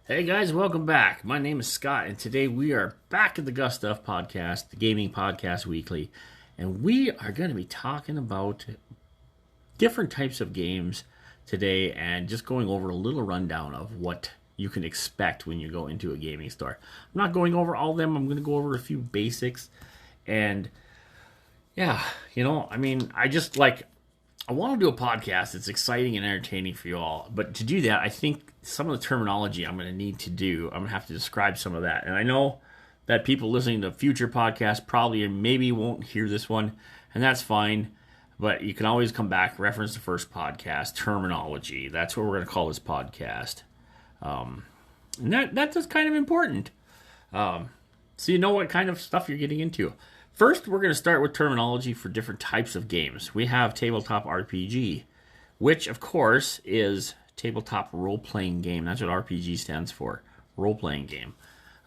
Hey guys, welcome back. My name is Scott, and today we are back at the Guff Stuff podcast, the gaming podcast weekly, and we are going to be talking about different types of games today and just going over a little rundown of what you can expect when you go into a gaming store. I'm not going over all of them, I'm going to go over a few basics, and yeah, I want to do a podcast. It's exciting and entertaining for you all. But to do that, I think some of the terminology I'm going to need to do, I'm going to have to describe some of that. And I know that people listening to future podcasts probably and maybe won't hear this one, and that's fine. But you can always come back, reference the first podcast, terminology. That's what we're going to call this podcast. And that's just kind of important. So you know what kind of stuff you're getting into. First, we're going to start with terminology for different types of games. We have tabletop RPG, which, of course, is tabletop role-playing game. That's what RPG stands for, role-playing game.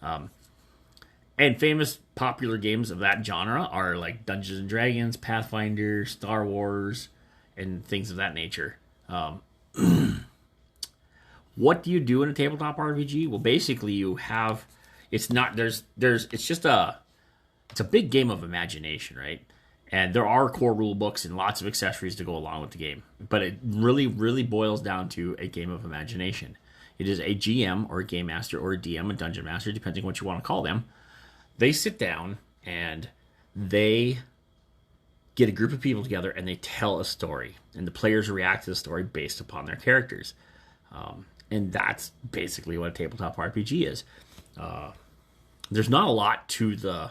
And famous popular games of that genre are like Dungeons & Dragons, Pathfinder, Star Wars, and things of that nature. What do you do in a tabletop RPG? Well, basically, you have... It's a big game of imagination, right? And there are core rule books and lots of accessories to go along with the game. But it really, really boils down to a game of imagination. It is a GM or a game master or a DM, a dungeon master, depending on what you want to call them. They sit down and they get a group of people together and they tell a story. And the players react to the story based upon their characters. And that's basically what a tabletop RPG is. There's not a lot to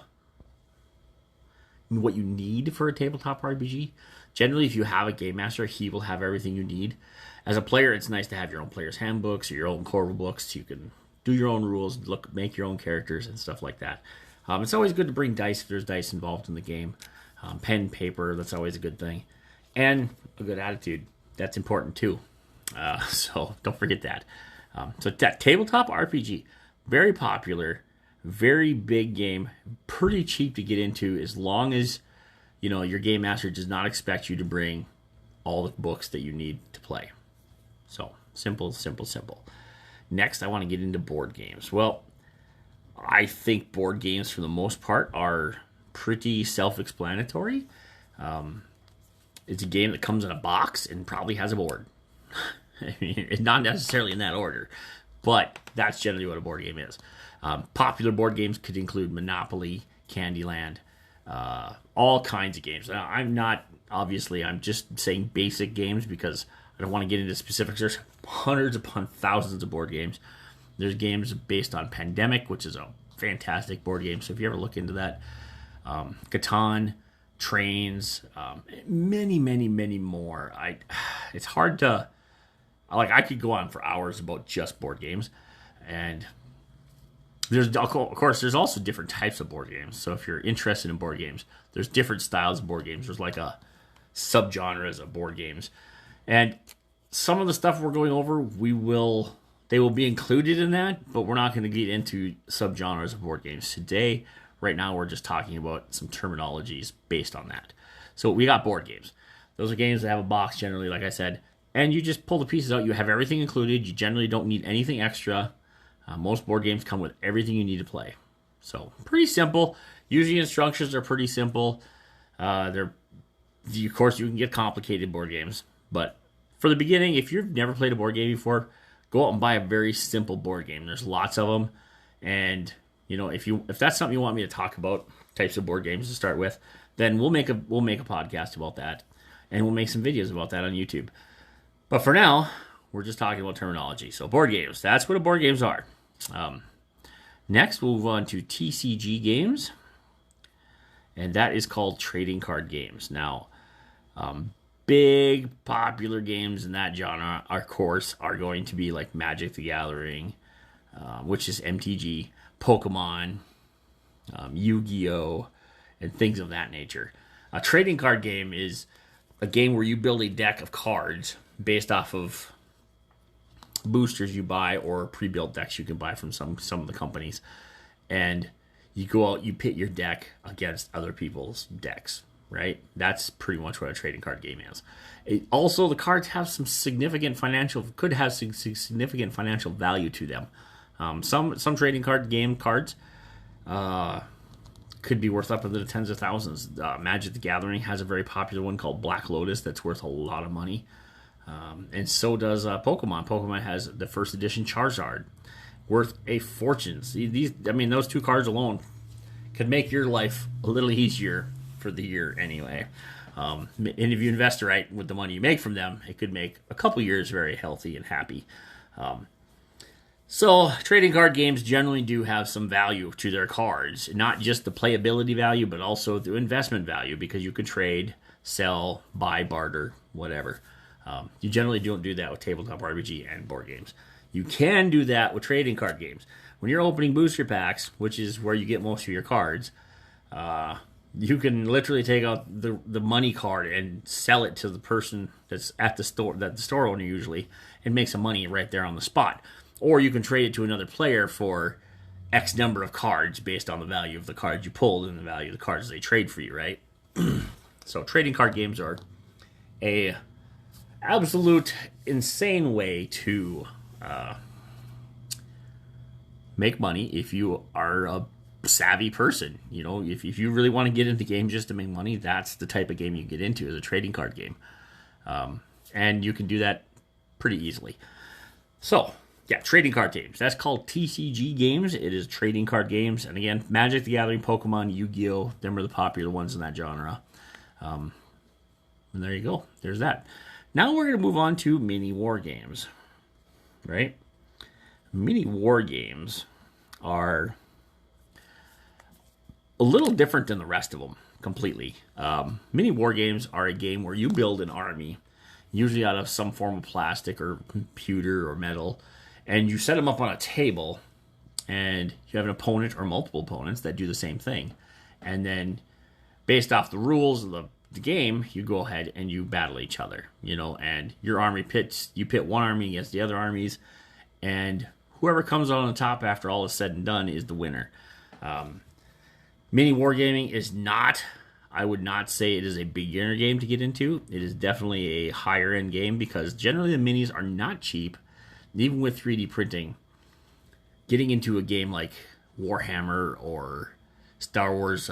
what you need for a tabletop RPG. Generally, if you have a game master, he will have everything you need. As a player, it's nice to have your own player's handbooks or your own core books. You can do your own rules, make your own characters and stuff like that. It's always good to bring dice if there's dice involved in the game. Pen, paper, that's always a good thing. And a good attitude. That's important too. So don't forget that. So that tabletop RPG, very popular. Very big game, pretty cheap to get into as long as your game master does not expect you to bring all the books that you need to play. So simple. Next, I want to get into board games. Well, I think board games for the most part are pretty self-explanatory. It's a game that comes in a box and probably has a board. I mean, it's not necessarily in that order, but that's generally what a board game is. Popular board games could include Monopoly, Candyland, all kinds of games. Now, I'm just saying basic games because I don't want to get into specifics. There's hundreds upon thousands of board games. There's games based on Pandemic, which is a fantastic board game. So if you ever look into that, Catan, Trains, many more. It's hard to, I could go on for hours about just board games. And there's also different types of board games. So if you're interested in board games, there's different styles of board games. There's like a subgenres of board games. And some of the stuff we're going over, they will be included in that, but we're not going to get into subgenres of board games today. Right now, we're just talking about some terminologies based on that. So we got board games. Those are games that have a box generally, like I said, and you just pull the pieces out. You have everything included. You generally don't need anything extra. Most board games come with everything you need to play. So, pretty simple. Usually instructions are pretty simple. Of course, you can get complicated board games. But for the beginning, if you've never played a board game before, go out and buy a very simple board game. There's lots of them. And, if that's something you want me to talk about, types of board games to start with, then we'll make a podcast about that. And we'll make some videos about that on YouTube. But for now, we're just talking about terminology. So board games, that's what board games are. Next, we'll move on to TCG games, and that is called trading card games. Now, big popular games in that genre, of course, are going to be like Magic the Gathering, which is MTG, Pokemon, Yu-Gi-Oh, and things of that nature. A trading card game is a game where you build a deck of cards based off of boosters you buy or pre-built decks you can buy from some of the companies, and you go out, you pit your deck against other people's decks, right? That's pretty much what a trading card game is. Also, the cards have some significant financial value to them. Some trading card game cards could be worth up into the tens of thousands. Magic the Gathering has a very popular one called Black Lotus that's worth a lot of money. And so does Pokemon. Pokemon has the first edition Charizard, worth a fortune. See, those two cards alone could make your life a little easier for the year anyway. And if you invest right with the money you make from them, it could make a couple years very healthy and happy. So trading card games generally do have some value to their cards, not just the playability value, but also the investment value, because you can trade, sell, buy, barter, whatever. You generally don't do that with tabletop RPG and board games. You can do that with trading card games. When you're opening booster packs, which is where you get most of your cards, you can literally take out the money card and sell it to the person that's at the store, that the store owner usually, and make some money right there on the spot. Or you can trade it to another player for X number of cards based on the value of the cards you pulled and the value of the cards they trade for you, right? So trading card games are a absolute insane way to make money if you are a savvy person. You know, if you really want to get into games just to make money, that's the type of game you get into, is a trading card game. And you can do that pretty easily. So, yeah, trading card games. That's called TCG games. It is trading card games. And again, Magic the Gathering, Pokemon, Yu-Gi-Oh! Them are the popular ones in that genre. And there you go. There's that. Now we're going to move on to mini war games. Right? Mini war games are a little different than the rest of them completely. Mini war games are a game where you build an army, usually out of some form of plastic or computer or metal, and you set them up on a table, and you have an opponent or multiple opponents that do the same thing. And then, based off the rules of the game, you go ahead and you battle each other, and your army you pit one army against the other armies, and whoever comes out on the top after all is said and done is the winner. Mini wargaming is not, I would not say it is a beginner game to get into. It is definitely a higher end game, because generally the minis are not cheap. Even with 3D printing, getting into a game like Warhammer or Star Wars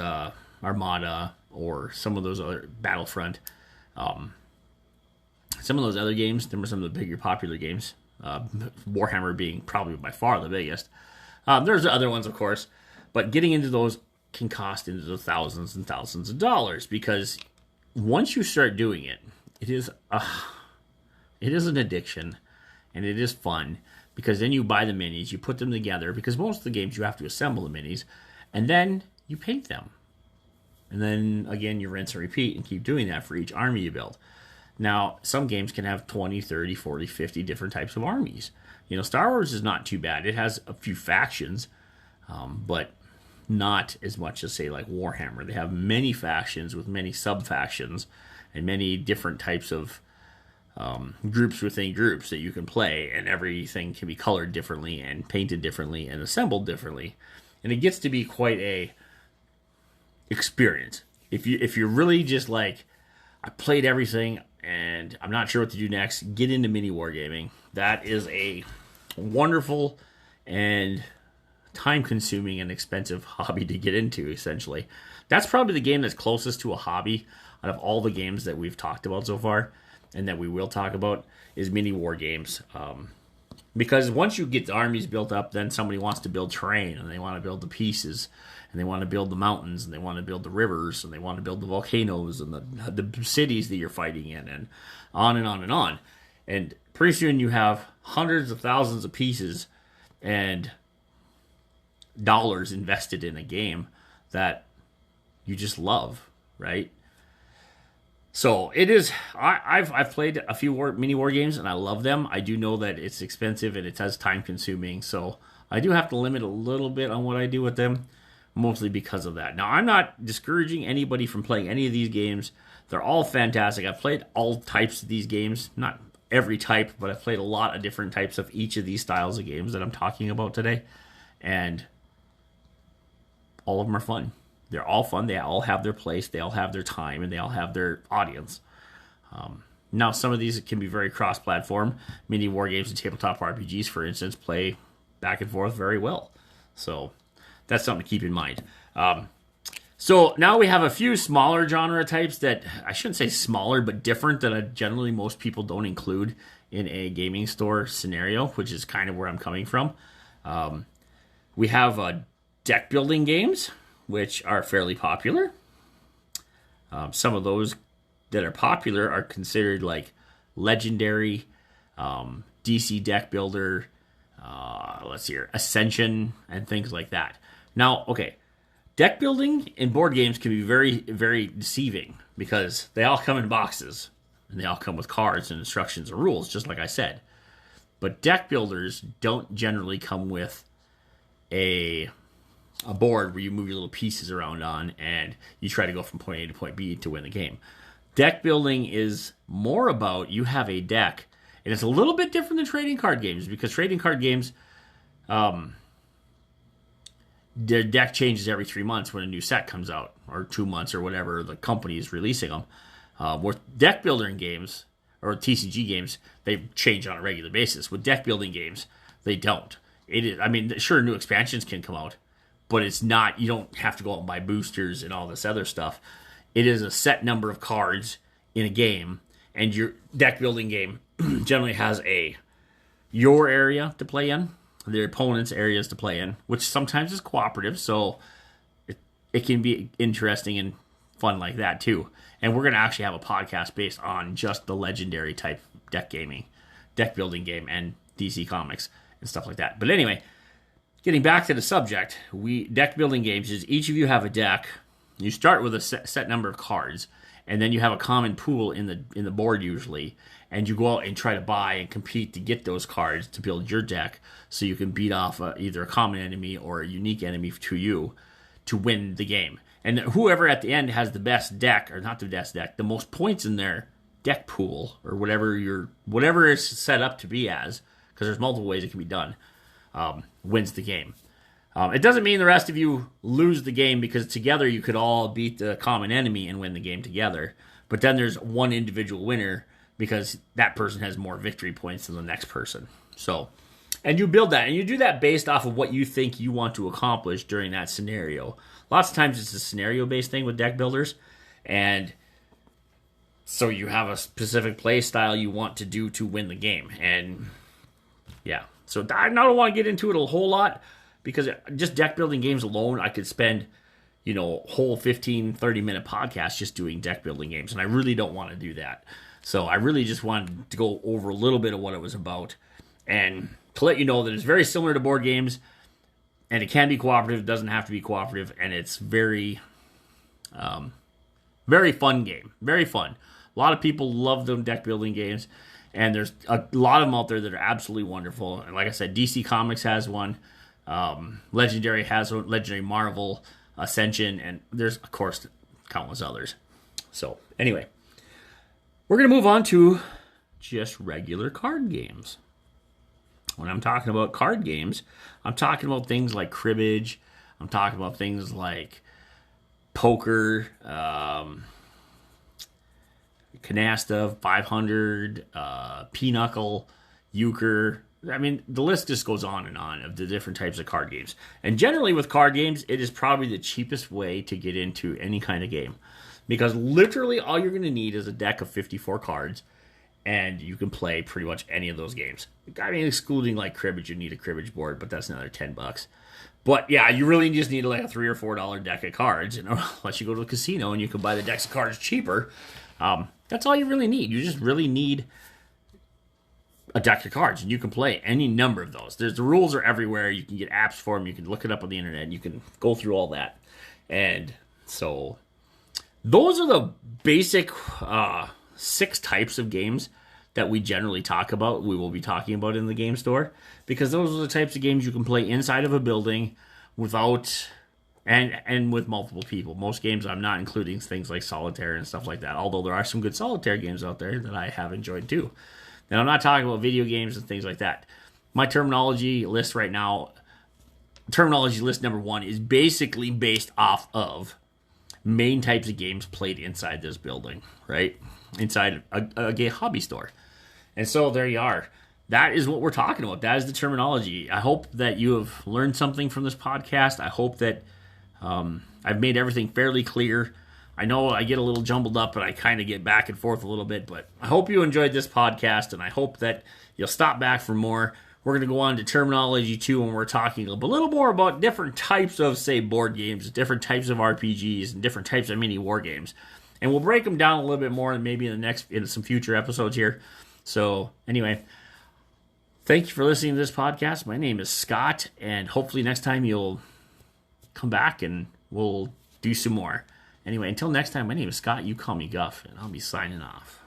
Armada or some of those other Battlefront, some of those other games, them are some of the bigger popular games. Warhammer being probably by far the biggest. There's other ones, of course, but getting into those can cost into the thousands and thousands of dollars, because once you start doing it, it is an addiction. And it is fun, because then you buy the minis, you put them together, because most of the games you have to assemble the minis, and then you paint them. And then, again, you rinse and repeat and keep doing that for each army you build. Now, some games can have 20, 30, 40, 50 different types of armies. Star Wars is not too bad. It has a few factions, but not as much as, say, like Warhammer. They have many factions with many sub-factions and many different types of groups within groups that you can play, and everything can be colored differently and painted differently and assembled differently, and it gets to be quite a experience. If you're really just like, I played everything and I'm not sure what to do next, get into mini wargaming. That is a wonderful and time-consuming and expensive hobby to get into. Essentially, that's probably the game that's closest to a hobby out of all the games that we've talked about so far, and that we will talk about, is mini war games. Because once you get the armies built up, then somebody wants to build terrain, and they want to build the pieces, and they want to build the mountains, and they want to build the rivers, and they want to build the volcanoes, and the cities that you're fighting in, and on and on and on. And pretty soon you have hundreds of thousands of pieces and dollars invested in a game that you just love, right? So it is. I've played a few mini war games and I love them. I do know that it's expensive and it has time consuming, so I do have to limit a little bit on what I do with them, mostly because of that. Now, I'm not discouraging anybody from playing any of these games. They're all fantastic. I've played all types of these games, not every type, but I've played a lot of different types of each of these styles of games that I'm talking about today, and all of them are fun. They're all fun. They all have their place. They all have their time, and they all have their audience. Now, some of these can be very cross-platform. Mini war games and tabletop RPGs, for instance, play back and forth very well. So that's something to keep in mind. So now we have a few smaller genre types that I shouldn't say smaller, but different that generally most people don't include in a gaming store scenario, which is kind of where I'm coming from. We have deck building games, which are fairly popular. Some of those that are popular are considered like Legendary, DC Deck Builder, let's see here, Ascension, and things like that. Now, okay, deck building in board games can be very, very deceiving because they all come in boxes and they all come with cards and instructions and rules, just like I said. But deck builders don't generally come with a board where you move your little pieces around on and you try to go from point A to point B to win the game. Deck building is more about you have a deck, and it's a little bit different than trading card games because trading card games, their deck changes every 3 months when a new set comes out, or 2 months, or whatever the company is releasing them. With deck building games, or TCG games, they change on a regular basis. With deck building games, they don't. I mean, sure, new expansions can come out, but it's not, you don't have to go out and buy boosters and all this other stuff. It is a set number of cards in a game, and your deck building game generally has your area to play in, their opponent's areas to play in, which sometimes is cooperative, so it can be interesting and fun like that too. And we're going to actually have a podcast based on just the Legendary type deck building game, and DC Comics and stuff like that. But anyway, getting back to the subject, deck building games is each of you have a deck. You start with a set number of cards, and then you have a common pool in the board usually, and you go out and try to buy and compete to get those cards to build your deck, so you can beat off either a common enemy or a unique enemy to you to win the game. And whoever at the end has the best deck, or not the best deck, the most points in their deck pool, or whatever it's set up to be as, because there's multiple ways it can be done, wins the game. It doesn't mean the rest of you lose the game, because together you could all beat the common enemy and win the game together. But then there's one individual winner because that person has more victory points than the next person. So, and you build that, and you do that based off of what you think you want to accomplish during that scenario. Lots of times it's a scenario-based thing with deck builders, and so you have a specific play style you want to do to win the game. And yeah, so I don't want to get into it a whole lot, because just deck building games alone, I could spend, whole 15, 30-minute podcasts just doing deck building games, and I really don't want to do that. So I really just wanted to go over a little bit of what it was about, and to let you know that it's very similar to board games, and it can be cooperative, it doesn't have to be cooperative, and it's very, very fun game. Very fun. A lot of people love them deck building games, and there's a lot of them out there that are absolutely wonderful. And like I said, DC Comics has one. Legendary has one, Legendary Marvel, Ascension, and there's, of course, countless others. So, anyway, we're going to move on to just regular card games. When I'm talking about card games, I'm talking about things like cribbage. I'm talking about things like poker, canasta, 500, pinochle, euchre. I mean, the list just goes on and on of the different types of card games. And generally with card games, it is probably the cheapest way to get into any kind of game. Because literally all you're going to need is a deck of 54 cards, and you can play pretty much any of those games. I mean, excluding like cribbage, you need a cribbage board, but that's another $10. But yeah, you really just need like a $3 or $4 deck of cards, unless you go to the casino and you can buy the decks of cards cheaper. That's all you really need. You just really need a deck of cards, and you can play any number of those. The rules are everywhere. You can get apps for them. You can look it up on the internet. And you can go through all that. And so those are the basic 6 types of games that we generally talk about, we will be talking about in the game store, because those are the types of games you can play inside of a building without, and with multiple people. Most games I'm not including things like solitaire and stuff like that, although there are some good solitaire games out there that I have enjoyed too. And I'm not talking about video games and things like that. My terminology list right now, terminology list number 1 is basically based off of main types of games played inside this building, right? Inside a gay hobby store. And so there you are. that is what we're talking about. That is the terminology. I hope that you have learned something from this podcast. I hope that I've made everything fairly clear. I know I get a little jumbled up and I kind of get back and forth a little bit, but I hope you enjoyed this podcast, and I hope that you'll stop back for more. We're going to go on to terminology 2, and we're talking a little more about different types of, say, board games, different types of RPGs, and different types of mini war games. And we'll break them down a little bit more, and maybe in some future episodes here. So anyway, thank you for listening to this podcast. My name is Scott, and hopefully next time you'll come back and we'll do some more. Anyway, until next time, my name is Scott. You call me Guff, and I'll be signing off.